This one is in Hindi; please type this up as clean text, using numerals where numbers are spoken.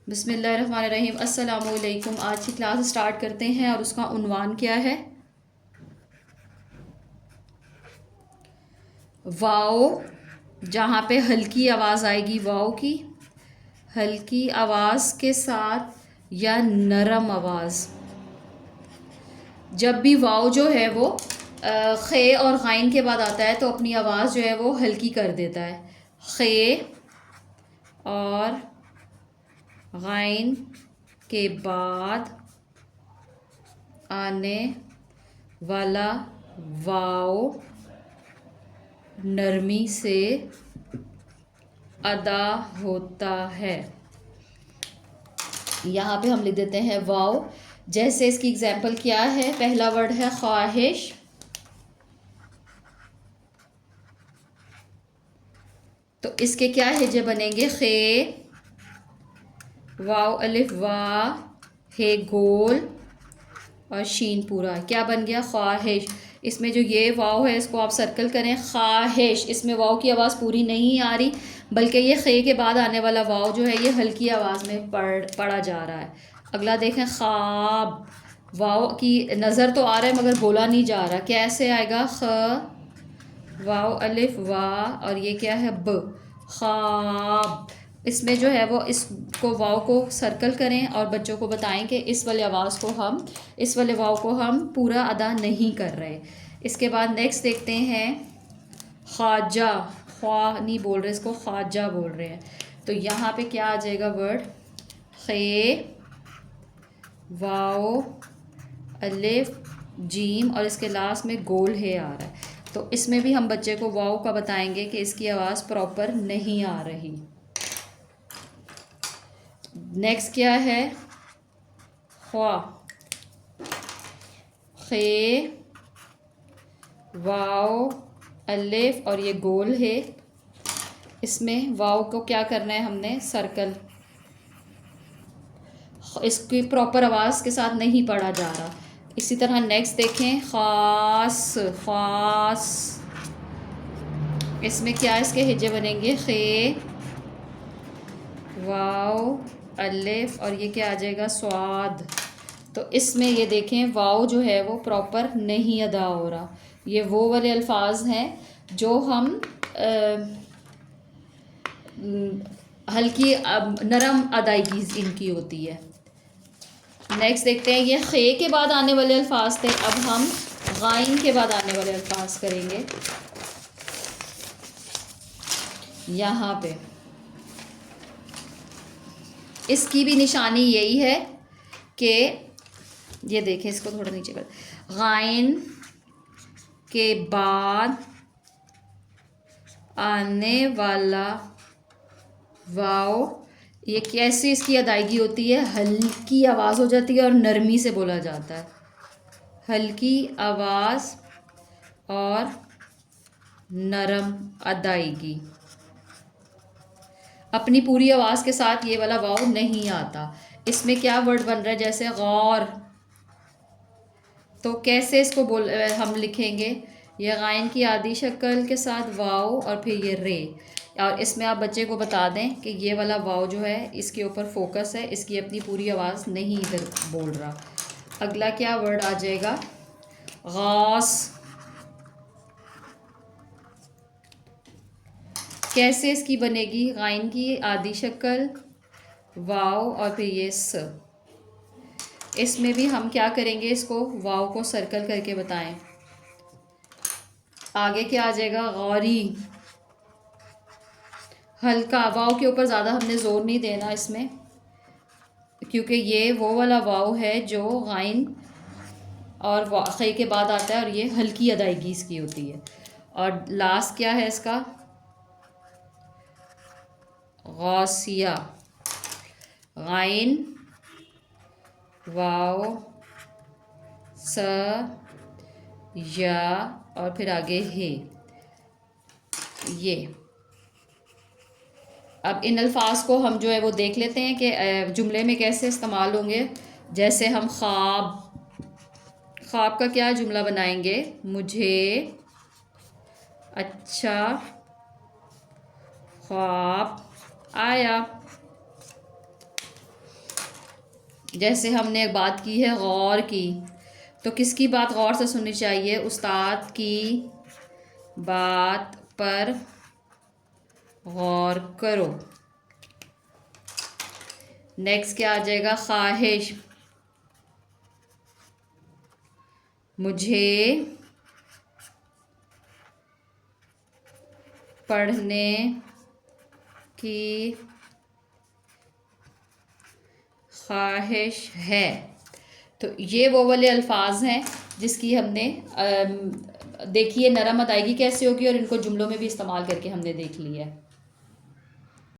बिस्मिल्लाहिर्रहमानिर्रहीम। अस्सलामुअलैकुम। आज की क्लास स्टार्ट करते हैं और उसका उन्वान क्या है? वाओ। जहाँ पे हल्की आवाज़ आएगी वाओ की, हल्की आवाज़ के साथ या नरम आवाज़। जब भी वाओ जो है वो खे और गाइन के बाद आता है तो अपनी आवाज़ जो है वो हल्की कर देता है। खे और गाइन के बाद आने वाला वाओ नरमी से अदा होता है। यहाँ पे हम लिख देते हैं वाओ। जैसे इसकी एग्जाम्पल क्या है? पहला वर्ड है ख्वाहिश, तो इसके क्या हिजे बनेंगे? खे, वाओ अलिफ वा, हे गोल और शीन पूरा। क्या बन गया? ख्वाहिश। इसमें जो ये वाव है इसको आप सर्कल करें। ख्वाहिश, इसमें वाव की आवाज़ पूरी नहीं आ रही, बल्कि ये खे के बाद आने वाला वाव जो है ये हल्की आवाज़ में पढ़ा जा रहा है। अगला देखें, ख्वाब। वाव की नज़र तो आ रहा है मगर बोला नहीं जा रहा। कैसे आएगा? ख, वाव अलिफ वा और ये क्या है? ब, ख्वाब। इसमें जो है वो इसको वाव को सर्कल करें और बच्चों को बताएं कि इस वाले आवाज़ को हम, इस वाले वाव को हम पूरा अदा नहीं कर रहे। इसके बाद नेक्स्ट देखते हैं ख्वाजा। ख्वा नहीं बोल रहे, इसको ख्वाजा बोल रहे हैं। तो यहाँ पे क्या आ जाएगा वर्ड? खे, वाव अलिफ जीम और इसके लास्ट में गोल है आ रहा है। तो इसमें भी हम बच्चे को वाव का बताएंगे कि इसकी आवाज़ प्रॉपर नहीं आ रही। नेक्स्ट क्या है? ख्वा, खे, वाव अलिफ और ये गोल है। इसमें वाव को क्या करना है हमने? सर्कल। इसकी प्रॉपर आवाज़ के साथ नहीं पढ़ा जा रहा। इसी तरह नेक्स्ट देखें, ख़ास, ख़ास। इसमें क्या इसके हिजे बनेंगे? खे, वाव अलिफ और ये क्या आ जाएगा? स्वाद। तो इसमें ये देखें वाव जो है वो प्रॉपर नहीं अदा हो रहा। ये वो वाले अल्फाज हैं जो हम हल्की नरम अदायगी इनकी होती है। नेक्स्ट देखते हैं, ये खे के बाद आने वाले अल्फाज थे, अब हम गाइन के बाद आने वाले अल्फाज करेंगे। यहाँ पे इसकी भी निशानी यही है कि ये देखें, इसको थोड़ा नीचे कर। गाइन के बाद आने वाला वाओ, ये कैसे इसकी अदायगी होती है? हल्की आवाज़ हो जाती है और नरमी से बोला जाता है। हल्की आवाज़ और नरम अदायगी। अपनी पूरी आवाज़ के साथ ये वाला वाव नहीं आता। इसमें क्या वर्ड बन रहा है? जैसे गौर। तो कैसे इसको हम लिखेंगे? ये गाइन की आधी शक्ल के साथ वाव और फिर ये रे। और इसमें आप बच्चे को बता दें कि ये वाला वाव जो है इसके ऊपर फोकस है, इसकी अपनी पूरी आवाज़ नहीं इधर बोल रहा। अगला क्या वर्ड आ जाएगा? गौस। कैसे इसकी बनेगी? गाइन की आधी शक्ल, वाव और फिर ये स। इसमें भी हम क्या करेंगे? इसको वाव को सर्कल करके बताएं। आगे क्या आ जाएगा? गौरी। हल्का, वाव के ऊपर ज़्यादा हमने ज़ोर नहीं देना इसमें, क्योंकि ये वो वाला वाव है जो गाइन और खे के बाद आता है और ये हल्की अदायगी इसकी होती है। और लास्ट क्या है इसका? गौसिया। गाइन, वाव, स, या और फिर आगे हे। ये अब इन अल्फाज को हम जो है वो देख लेते हैं कि जुमले में कैसे इस्तेमाल होंगे। जैसे हम ख्वाब, ख्वाब का क्या जुमला बनाएंगे? मुझे अच्छा ख्वाब आया। जैसे हमने एक बात की है गौर की, तो किसकी बात गौर से सुननी चाहिए? उस्ताद की बात पर गौर करो। नेक्स्ट क्या आ जाएगा? ख्वाहिश, मुझे पढ़ने की ख्वाहिश है। तो ये वो वाले अल्फाज हैं जिसकी हमने देखिए नरम अदायगी कैसे होगी, और इनको जुमलों में भी इस्तेमाल करके हमने देख लिया है।